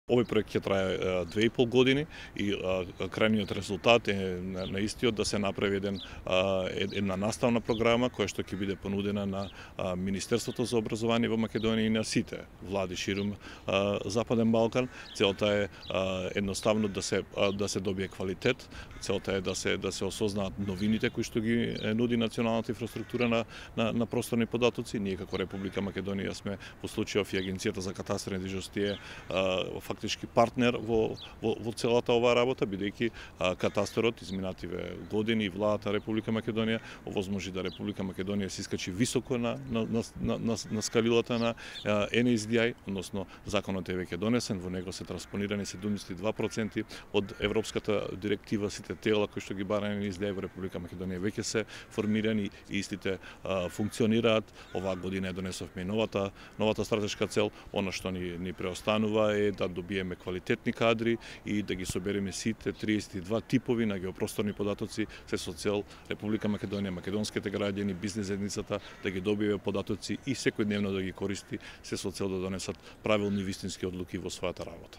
Овој проект ќе трае 2,5 години и крајниот резултат е на истиот да се направи една наставна програма која што ќе биде понудена на Министерството за образование во Македонија и на сите влади ширум Западен Балкан. Целта е едноставно да се добие квалитет, целта е да се осознаат новините кои што ги нуди националната инфраструктура на просторни податоци. Ние како Република Македонија сме во случајов и Агенцијата за катастар и недвижности фактички партнер во целата оваа работа, бидејќи катастарот изминативе години и владата на Република Македонија овозможи да Република Македонија се искачи високо на скалилата на NSDI, односно законот е веќе донесен, во него се транспонирани 72% од европската директива, сите тела кои што ги бара NSDI во Република Македонија веќе се формирани и истите функционираат. Оваа година донесовме и новата стратешка цел. Она што ни преостанува е да добиеме квалитетни кадри и да ги собереме сите 32 типови на геопросторни податоци, се со цел Република Македонија, македонските граѓани, бизнес заедницата да ги добие податоци и секојдневно да ги користи, се со цел да донесат правилни вистински одлуки во својата работа.